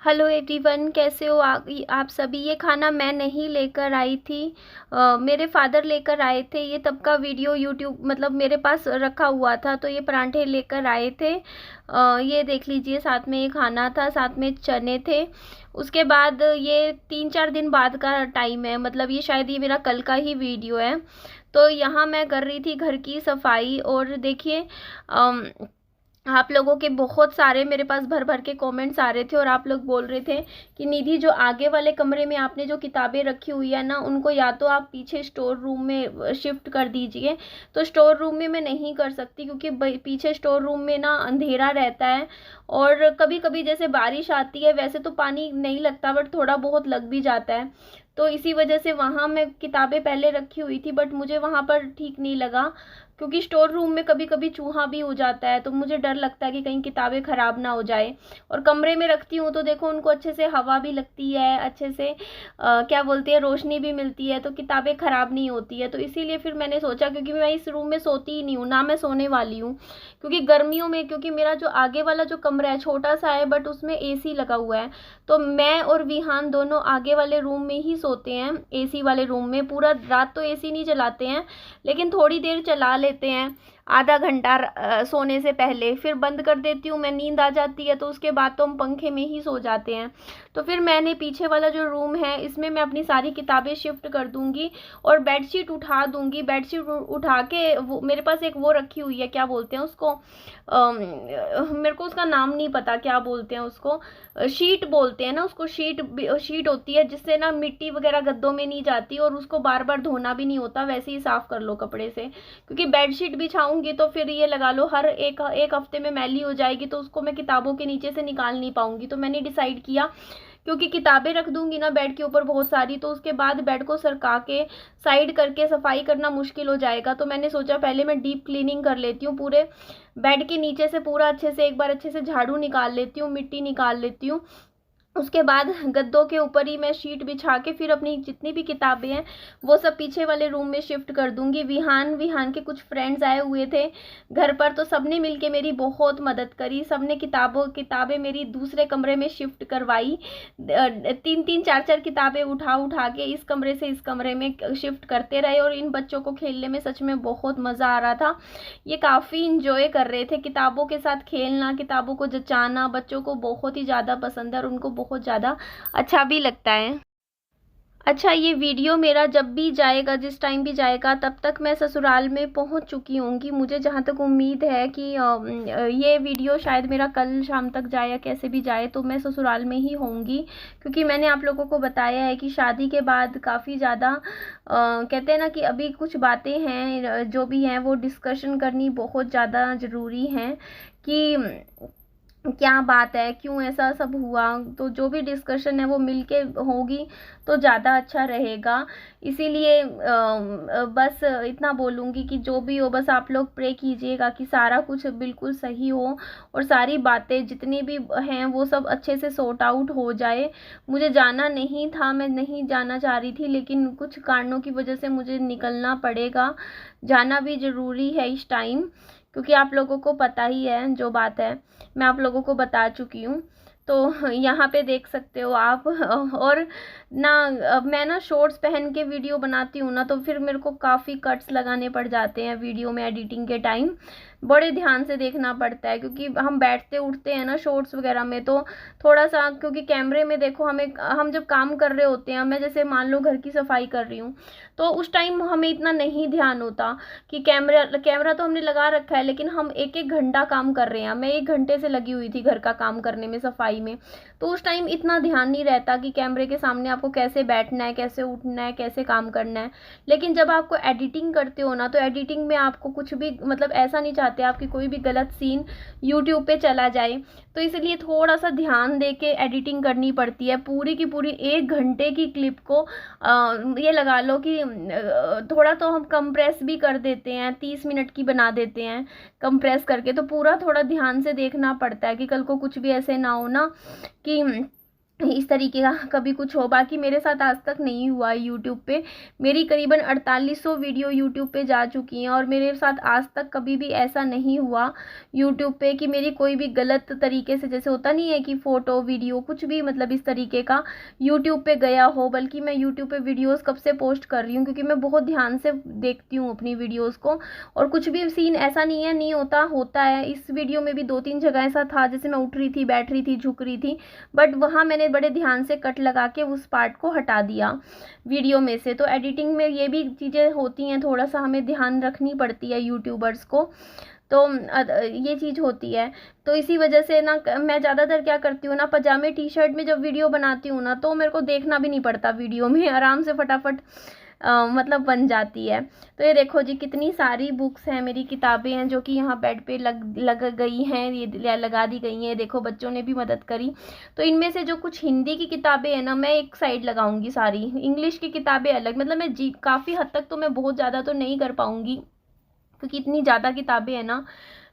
Hello everyone, कैसे हो आप सभी। ये खाना मैं नहीं लेकर आई थी, मेरे फादर लेकर आए थे। ये तब का वीडियो यूट्यूब मतलब मेरे पास रखा हुआ था, तो ये परांठे लेकर आए थे। ये देख लीजिए, साथ में ये खाना था, साथ में चने थे। उसके बाद ये 3-4 दिन बाद का टाइम है, मतलब ये शायद ये मेरा कल का ही वीडियो है। तो यहाँ मैं कर रही थी घर की सफाई, और देखिए आप लोगों के बहुत सारे मेरे पास भर भर के कमेंट्स आ रहे थे, और आप लोग बोल रहे थे कि निधि, जो आगे वाले कमरे में आपने जो किताबें रखी हुई है ना, उनको या तो आप पीछे स्टोर रूम में शिफ्ट कर दीजिए। तो स्टोर रूम में मैं नहीं कर सकती, क्योंकि पीछे स्टोर रूम में ना अंधेरा रहता है, और कभी कभी जैसे बारिश आती है, वैसे तो पानी नहीं लगता बट थोड़ा बहुत लग भी जाता है। तो इसी वजह से वहाँ मैं किताबें पहले रखी हुई थी, बट मुझे वहाँ पर ठीक नहीं लगा, क्योंकि स्टोर रूम में कभी कभी चूहा भी हो जाता है, तो मुझे डर लगता है कि कहीं किताबें ख़राब ना हो जाए। और कमरे में रखती हूँ तो देखो, उनको अच्छे से हवा भी लगती है, अच्छे से क्या बोलते हैं, रोशनी भी मिलती है, तो किताबें ख़राब नहीं होती है। तो इसीलिए फिर मैंने सोचा, क्योंकि मैं इस रूम में सोती ही नहीं हूँ, ना मैं सोने वाली हूँ, क्योंकि गर्मियों में, क्योंकि मेरा जो आगे वाला जो कमरा है छोटा सा है, बट उसमें एसी लगा हुआ है। तो मैं और विहान दोनों आगे वाले रूम में ही सोते हैं, एसी वाले रूम में। पूरा रात तो एसी नहीं चलाते हैं, लेकिन थोड़ी देर चला लेते हैं, आधा घंटा सोने से पहले, फिर बंद कर देती हूँ मैं, नींद आ जाती है, तो उसके बाद तो हम पंखे में ही सो जाते हैं। तो फिर मैंने पीछे वाला जो रूम है, इसमें मैं अपनी सारी किताबें शिफ्ट कर दूंगी, और बेडशीट उठा दूंगी। बेडशीट उठा के, वो मेरे पास एक वो रखी हुई है, क्या बोलते हैं उसको, मेरे को उसका नाम नहीं पता, क्या बोलते हैं उसको, शीट बोलते हैं ना उसको। शीट शीट होती है, जिससे ना मिट्टी वगैरह गद्दों में नहीं जाती, और उसको बार बार धोना भी नहीं होता, वैसे ही साफ कर लो कपड़े से। क्योंकि बेडशीट बिछाऊंगी तो फिर ये लगा लो हर एक एक हफ्ते में मैली हो जाएगी, तो उसको मैं किताबों के नीचे से निकाल नहीं पाऊंगी। तो मैंने डिसाइड किया, क्योंकि किताबें रख दूंगी ना बेड के ऊपर बहुत सारी, तो उसके बाद बेड को सरका के साइड करके सफाई करना मुश्किल हो जाएगा। तो मैंने सोचा पहले मैं डीप क्लीनिंग कर लेती हूँ, पूरे बेड के नीचे से पूरा अच्छे से एक बार अच्छे से झाड़ू निकाल लेती हूँ, मिट्टी निकाल लेती हूँ। उसके बाद गद्दों के ऊपर ही मैं शीट बिछा के फिर अपनी जितनी भी किताबें हैं वो सब पीछे वाले रूम में शिफ्ट कर दूंगी। विहान के कुछ फ्रेंड्स आए हुए थे घर पर, तो सबने मिलके मेरी बहुत मदद करी। सबने किताबें मेरी दूसरे कमरे में शिफ्ट करवाई। 3-3 4-4 किताबें उठा उठा के इस कमरे से इस कमरे में शिफ्ट करते रहे, और इन बच्चों को खेलने में सच में बहुत मज़ा आ रहा था। ये काफ़ी इंजॉय कर रहे थे किताबों के साथ खेलना, किताबों को जचाना। बच्चों को बहुत ही ज़्यादा पसंद है, और उनको बहुत ज़्यादा अच्छा भी लगता है। अच्छा, ये वीडियो मेरा जब भी जाएगा, जिस टाइम भी जाएगा, तब तक मैं ससुराल में पहुंच चुकी होंगी। मुझे जहां तक उम्मीद है कि ये वीडियो शायद मेरा कल शाम तक जाए या कैसे भी जाए, तो मैं ससुराल में ही होंगी। क्योंकि मैंने आप लोगों को बताया है कि शादी के बाद काफ़ी ज़्यादा कहते हैं ना कि अभी कुछ बातें हैं जो भी हैं वो डिस्कशन करनी बहुत ज़्यादा ज़रूरी हैं, कि क्या बात है, क्यों ऐसा सब हुआ। तो जो भी डिस्कशन है वो मिलके होगी तो ज़्यादा अच्छा रहेगा। इसीलिए बस इतना बोलूँगी कि जो भी हो, बस आप लोग प्रे कीजिएगा कि सारा कुछ बिल्कुल सही हो, और सारी बातें जितनी भी हैं वो सब अच्छे से सॉर्ट आउट हो जाए। मुझे जाना नहीं था, मैं नहीं जाना चाह रही थी, लेकिन कुछ कारणों की वजह से मुझे निकलना पड़ेगा। जाना भी ज़रूरी है इस टाइम, क्योंकि आप लोगों को पता ही है जो बात है, मैं आप लोगों को बता चुकी हूँ। तो यहाँ पे देख सकते हो आप। और ना अब मैं ना शॉर्ट्स पहन के वीडियो बनाती हूँ ना, तो फिर मेरे को काफ़ी कट्स लगाने पड़ जाते हैं वीडियो में एडिटिंग के टाइम। बड़े ध्यान से देखना पड़ता है, क्योंकि हम बैठते उठते हैं ना शॉर्ट्स वगैरह में, तो थोड़ा सा, क्योंकि कैमरे में देखो हमें, हम जब काम कर रहे होते हैं, मैं जैसे मान लो घर की सफाई कर रही हूँ, तो उस टाइम हमें इतना नहीं ध्यान होता कि कैमरा तो हमने लगा रखा है, लेकिन हम एक एक घंटा काम कर रहे हैं। मैं 1 घंटे से लगी हुई थी घर का काम करने में, सफाई में। तो उस टाइम इतना ध्यान नहीं रहता कि कैमरे के सामने आपको कैसे बैठना है, कैसे उठना है, कैसे काम करना है। लेकिन जब आपको एडिटिंग करते हो ना, तो एडिटिंग में आपको कुछ भी, मतलब ऐसा नहीं चाहते आपकी कोई भी गलत सीन यूट्यूब पे चला जाए, तो इसलिए थोड़ा सा ध्यान दे के एडिटिंग करनी पड़ती है। पूरी की पूरी 1 घंटे की क्लिप को ये लगा लो कि थोड़ा तो हम कंप्रेस भी कर देते हैं, 30 मिनट की बना देते हैं कंप्रेस करके। तो पूरा थोड़ा ध्यान से देखना पड़ता है कि कल को कुछ भी ऐसे ना हो ना कि इस तरीके का कभी कुछ हो। बाकी मेरे साथ आज तक नहीं हुआ है यूट्यूब पे। मेरी करीबन 4800 वीडियो यूट्यूब पे जा चुकी हैं और मेरे साथ आज तक कभी भी ऐसा नहीं हुआ यूट्यूब पे कि मेरी कोई भी गलत तरीके से, जैसे होता नहीं है कि फ़ोटो वीडियो कुछ भी मतलब इस तरीके का यूट्यूब पे गया हो। बल्कि मैं यूट्यूब पे वीडियोज़ कब से पोस्ट कर रही हूँ, क्योंकि मैं बहुत ध्यान से देखती हूँ अपनी वीडियोज़ को, और कुछ भी सीन ऐसा नहीं है नहीं होता, होता है। इस वीडियो में भी 2-3 जगह ऐसा था, जैसे मैं उठ रही थी, बैठ रही थी, झुक रही थी, बट वहाँ मैंने बड़े ध्यान से कट लगा के उस पार्ट को हटा दिया वीडियो में से। तो एडिटिंग में ये भी चीज़ें होती हैं, थोड़ा सा हमें ध्यान रखनी पड़ती है यूट्यूबर्स को। तो ये चीज़ होती है। तो इसी वजह से ना मैं ज़्यादातर क्या करती हूँ ना, पजामे टी शर्ट में जब वीडियो बनाती हूँ ना, तो मेरे को देखना भी नहीं पड़ता वीडियो में, आराम से फटाफट मतलब बन जाती है। तो ये देखो जी, कितनी सारी बुक्स हैं, मेरी किताबें हैं जो कि यहाँ बेड पे लग गई हैं, ये लगा दी गई हैं। देखो बच्चों ने भी मदद करी। तो इनमें से जो कुछ हिंदी की किताबें हैं ना, मैं एक साइड लगाऊंगी, सारी इंग्लिश की किताबें अलग। मतलब मैं काफ़ी हद तक तो मैं बहुत ज़्यादा तो नहीं कर पाऊँगी, क्योंकि इतनी ज़्यादा किताबें हैं ना,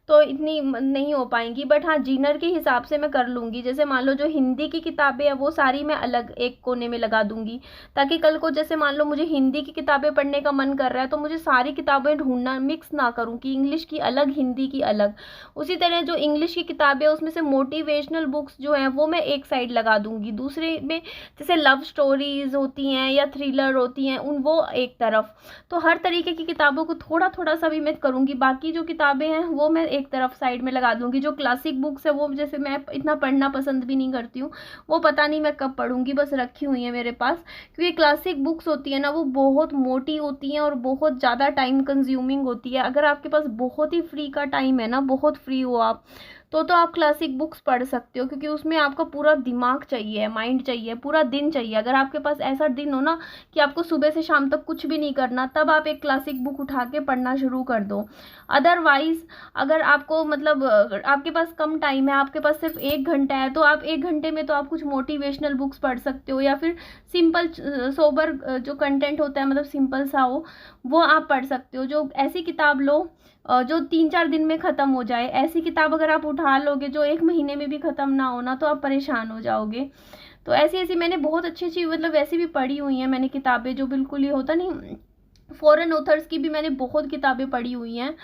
तो इतनी नहीं हो पाएंगी। बट हाँ, जीनर के हिसाब से मैं कर लूँगी। जैसे मान लो जो हिंदी की किताबें हैं वो सारी मैं अलग एक कोने में लगा दूँगी, ताकि कल को जैसे मान लो मुझे हिंदी की किताबें पढ़ने का मन कर रहा है, तो मुझे सारी किताबें ढूंढना, मिक्स ना करूँ कि इंग्लिश की अलग हिंदी की अलग। उसी तरह जो इंग्लिश की किताबें उसमें से मोटिवेशनल बुक्स जो हैं वो मैं एक साइड लगा दूँगी, दूसरे में जैसे लव स्टोरीज होती हैं या थ्रिलर होती हैं वो एक तरफ। तो हर तरीके की किताबों को थोड़ा थोड़ा सा भी मैं करूँगी। बाकी जो किताबें हैं वो मैं एक तरफ साइड में लगा दूंगी। जो क्लासिक बुक्स है वो जैसे मैं इतना पढ़ना पसंद भी नहीं करती हूँ, वो पता नहीं मैं कब पढ़ूंगी, बस रखी हुई है मेरे पास। क्योंकि क्लासिक बुक्स होती है ना, वो बहुत मोटी होती हैं और बहुत ज़्यादा टाइम कंज्यूमिंग होती है। अगर आपके पास बहुत ही फ्री का टाइम है ना, बहुत फ्री हो आप, तो आप क्लासिक बुक्स पढ़ सकते हो, क्योंकि उसमें आपका पूरा दिमाग चाहिए, माइंड चाहिए, पूरा दिन चाहिए। अगर आपके पास ऐसा दिन हो ना कि आपको सुबह से शाम तक कुछ भी नहीं करना, तब आप एक क्लासिक बुक उठा के पढ़ना शुरू कर दो। अदरवाइज अगर आपको मतलब आपके पास कम टाइम है, आपके पास सिर्फ 1 घंटा है, तो आप 1 घंटे में तो आप कुछ मोटिवेशनल बुक्स पढ़ सकते हो, या फिर सिंपल सोबर जो कंटेंट होता है, मतलब सिंपल सा हो, वो आप पढ़ सकते हो। जो ऐसी किताब लो जो 3-4 दिन में ख़त्म हो जाए। ऐसी किताब अगर आप उठा लोगे जो 1 महीने में भी ख़त्म ना हो ना, तो आप परेशान हो जाओगे। तो ऐसी ऐसी मैंने बहुत अच्छी अच्छी मतलब वैसी भी पढ़ी हुई हैं मैंने किताबें, जो बिल्कुल ही होता नहीं, फॉरेन ऑथर्स की भी मैंने बहुत किताबें पढ़ी हुई हैं।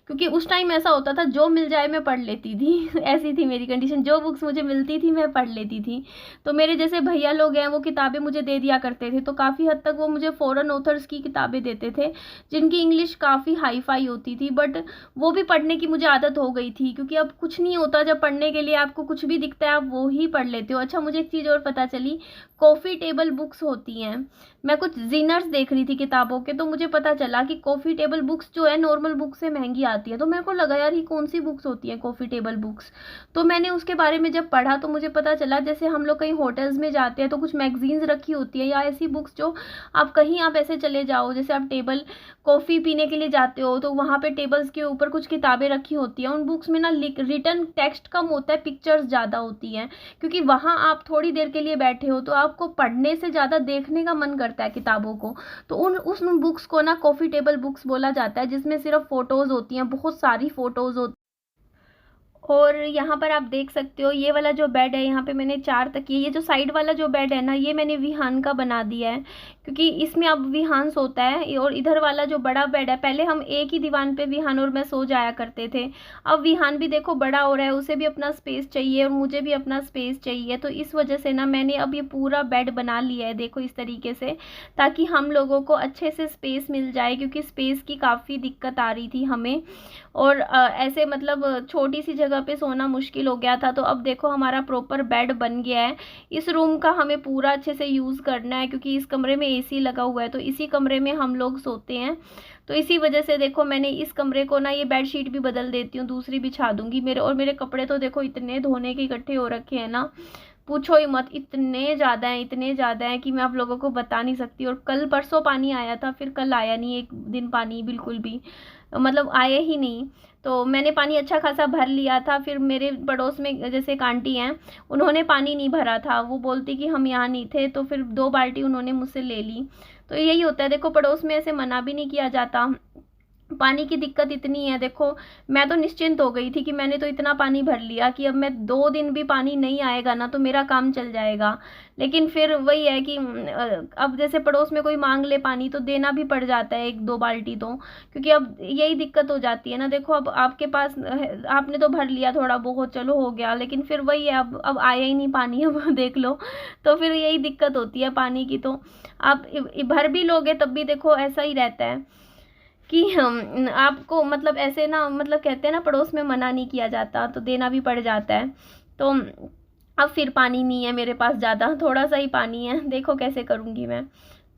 क्योंकि उस टाइम ऐसा होता था, जो मिल जाए मैं पढ़ लेती थी ऐसी थी मेरी कंडीशन, जो बुक्स मुझे मिलती थी मैं पढ़ लेती थी। तो मेरे जैसे भैया लोग हैं, वो किताबें मुझे दे दिया करते थे, तो काफ़ी हद तक वो मुझे फॉरेन ऑथर्स की किताबें देते थे, जिनकी इंग्लिश काफ़ी हाई फाई होती थी। बट वो भी पढ़ने की मुझे आदत हो गई थी, क्योंकि अब कुछ नहीं होता जब पढ़ने के लिए, आपको कुछ भी दिखता है आप वो ही पढ़ लेते हो। अच्छा, मुझे एक चीज़ और पता चली, कॉफ़ी टेबल बुक्स होती हैं। मैं कुछ जीनर्स देख रही थी किताबों के, तो मुझे पता चला कि कॉफ़ी टेबल बुक्स जो है नॉर्मल बुक से महंगी आती है। तो मेरे को लगा यार ये कौन सी बुक्स होती हैं कॉफ़ी टेबल बुक्स। तो मैंने उसके बारे में जब पढ़ा तो मुझे पता चला, जैसे हम लोग कहीं होटल्स में जाते हैं तो कुछ मैगजीन्स रखी होती है, या ऐसी बुक्स जो आप कहीं आप ऐसे चले जाओ, जैसे आप टेबल कॉफ़ी पीने के लिए जाते हो, तो वहाँ पे टेबल्स के ऊपर कुछ किताबें रखी होती हैं। उन बुक्स में ना रिटन टेक्स्ट कम होता है, पिक्चर्स ज़्यादा होती हैं, क्योंकि वहाँ आप थोड़ी देर के लिए बैठे हो, तो आपको पढ़ने से ज़्यादा देखने का मन करता है किताबों को। तो उन बुक्स को ना कॉफ़ी टेबल बुक्स बोला जाता है, जिसमें सिर्फ फ़ोटोज़ होती हैं, बहुत सारी फ़ोटोज़ होती। और यहाँ पर आप देख सकते हो, ये वाला जो बेड है, यहाँ पे मैंने 4 तकिए, ये जो साइड वाला जो बेड है ना, ये मैंने विहान का बना दिया है, क्योंकि इसमें अब विहान सोता है। और इधर वाला जो बड़ा बेड है, पहले हम एक ही दीवान पे विहान और मैं सो जाया करते थे, अब विहान भी देखो बड़ा हो रहा है, उसे भी अपना स्पेस चाहिए और मुझे भी अपना स्पेस चाहिए। तो इस वजह से ना मैंने अब ये पूरा बेड बना लिया है, देखो इस तरीके से, ताकि हम लोगों को अच्छे से स्पेस मिल जाए, क्योंकि स्पेस की काफ़ी दिक्कत आ रही थी हमें, और ऐसे मतलब छोटी सी जगह पे सोना मुश्किल हो गया था। तो अब देखो हमारा प्रॉपर बेड बन गया है। इस रूम का हमें पूरा अच्छे से यूज़ करना है, क्योंकि इस कमरे में एसी लगा हुआ है, तो इसी कमरे में हम लोग सोते हैं। तो इसी वजह से देखो मैंने इस कमरे को ना, ये बेडशीट भी बदल देती हूँ, दूसरी बिछा दूंगी। मेरे कपड़े तो देखो इतने धोने के इकट्ठे हो रखे हैं ना, पूछो ही मत, इतने ज़्यादा हैं, इतने ज़्यादा हैं कि मैं आप लोगों को बता नहीं सकती। और कल परसों पानी आया था, फिर कल आया नहीं, एक दिन पानी बिल्कुल भी मतलब आया ही नहीं। तो मैंने पानी अच्छा खासा भर लिया था, फिर मेरे पड़ोस में जैसे एक आंटी हैं, उन्होंने पानी नहीं भरा था, वो बोलती कि हम यहाँ नहीं थे, तो फिर 2 बाल्टी उन्होंने मुझसे ले ली। तो यही होता है, देखो पड़ोस में ऐसे मना भी नहीं किया जाता, पानी की दिक्कत इतनी है, देखो मैं तो निश्चिंत हो गई थी कि मैंने तो इतना पानी भर लिया कि अब मैं 2 दिन भी पानी नहीं आएगा ना तो मेरा काम चल जाएगा। लेकिन फिर वही है कि अब जैसे पड़ोस में कोई मांग ले पानी तो देना भी पड़ जाता है 1-2 बाल्टी तो, क्योंकि अब यही दिक्कत हो जाती है ना। देखो अब आपके पास आपने तो भर लिया थोड़ा बहुत, चलो हो गया, लेकिन फिर वही है, अब आया ही नहीं पानी अब देख लो। तो फिर यही दिक्कत होती है पानी की। तो आप भर भी लोगे तब भी देखो ऐसा ही रहता है कि हम आपको मतलब ऐसे ना, मतलब कहते हैं ना पड़ोस में मना नहीं किया जाता तो देना भी पड़ जाता है। तो अब फिर पानी नहीं है मेरे पास ज़्यादा, थोड़ा सा ही पानी है, देखो कैसे करूँगी मैं।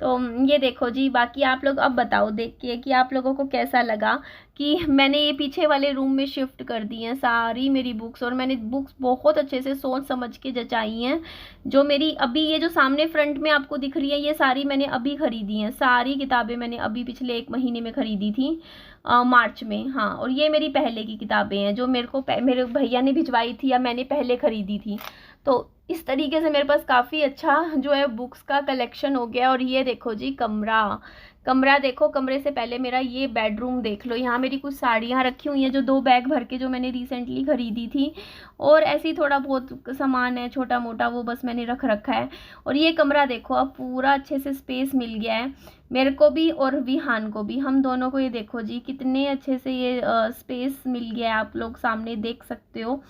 तो ये देखो जी, बाकी आप लोग अब बताओ देख के कि आप लोगों को कैसा लगा कि मैंने ये पीछे वाले रूम में शिफ्ट कर दी हैं सारी मेरी बुक्स, और मैंने बुक्स बहुत अच्छे से सोच समझ के जचाई हैं। जो मेरी अभी ये जो सामने फ्रंट में आपको दिख रही है ये सारी मैंने अभी खरीदी हैं, सारी किताबें मैंने अभी पिछले 1 महीने में खरीदी थी, मार्च में। हाँ, और ये मेरी पहले की किताबें हैं जो मेरे को मेरे भैया ने भिजवाई थी या मैंने पहले खरीदी थी। तो इस तरीके से मेरे पास काफ़ी अच्छा जो है बुक्स का कलेक्शन हो गया। और ये देखो जी कमरा, कमरा देखो, कमरे से पहले मेरा ये बेडरूम देख लो, यहाँ मेरी कुछ साड़ियाँ रखी हुई हैं जो 2 बैग भर के जो मैंने रिसेंटली खरीदी थी, और ऐसे ही थोड़ा बहुत सामान है छोटा मोटा वो बस मैंने रख रखा है। और ये कमरा देखो अब पूरा अच्छे से स्पेस मिल गया है मेरे को भी और विहान को भी, हम दोनों को। ये देखो जी कितने अच्छे से ये स्पेस मिल गया है, आप लोग सामने देख सकते हो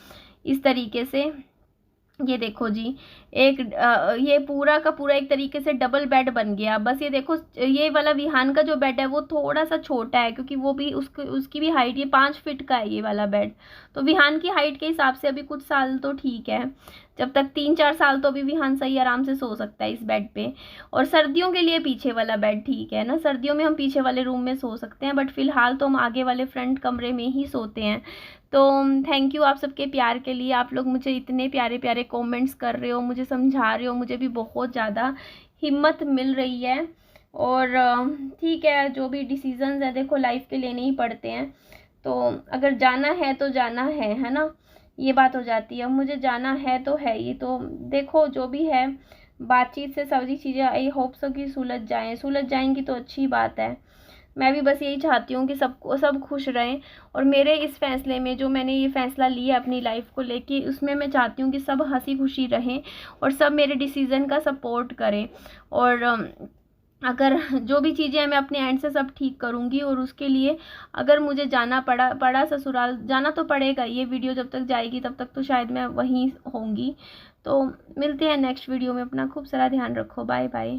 इस तरीके से। ये देखो जी एक ये पूरा का पूरा एक तरीके से डबल बेड बन गया। बस ये देखो ये वाला विहान का जो बेड है वो थोड़ा सा छोटा है, क्योंकि वो भी उसकी भी हाइट ये 5 फीट का है ये वाला बेड। तो विहान की हाइट के हिसाब से अभी कुछ साल तो ठीक है, जब तक 3-4 साल तो अभी विहान सही आराम से सो सकता है इस बेड पे। और सर्दियों के लिए पीछे वाला बेड ठीक है ना, सर्दियों में हम पीछे वाले रूम में सो सकते हैं, बट फिलहाल तो हम आगे वाले फ्रंट कमरे में ही सोते हैं। तो थैंक यू आप सबके प्यार के लिए, आप लोग मुझे इतने प्यारे प्यारे कमेंट्स कर रहे हो, मुझे समझा रहे हो, मुझे भी बहुत ज़्यादा हिम्मत मिल रही है। और ठीक है, जो भी डिसीजंस हैं देखो लाइफ के लेने ही पड़ते हैं, तो अगर जाना है तो जाना है ना, ये बात हो जाती है। अब मुझे जाना है तो है ही, तो देखो जो भी है बातचीत से सारी चीज़ें आई होप सो कि सुलझ जाएंगी तो अच्छी बात है। मैं भी बस यही चाहती हूँ कि सब खुश रहें, और मेरे इस फैसले में जो मैंने ये फ़ैसला लिया अपनी लाइफ को लेके उसमें मैं चाहती हूँ कि सब हंसी खुशी रहें और सब मेरे डिसीज़न का सपोर्ट करें। और अगर जो भी चीज़ें हैं मैं अपने एंड से सब ठीक करूँगी, और उसके लिए अगर मुझे जाना पड़ा ससुराल, जाना तो पड़ेगा, ये वीडियो जब तक जाएगी तब तक तो शायद मैं वहीं होंगी। तो मिलते हैं नेक्स्ट वीडियो में, अपना खूब सारा ध्यान रखो, बाय बाय।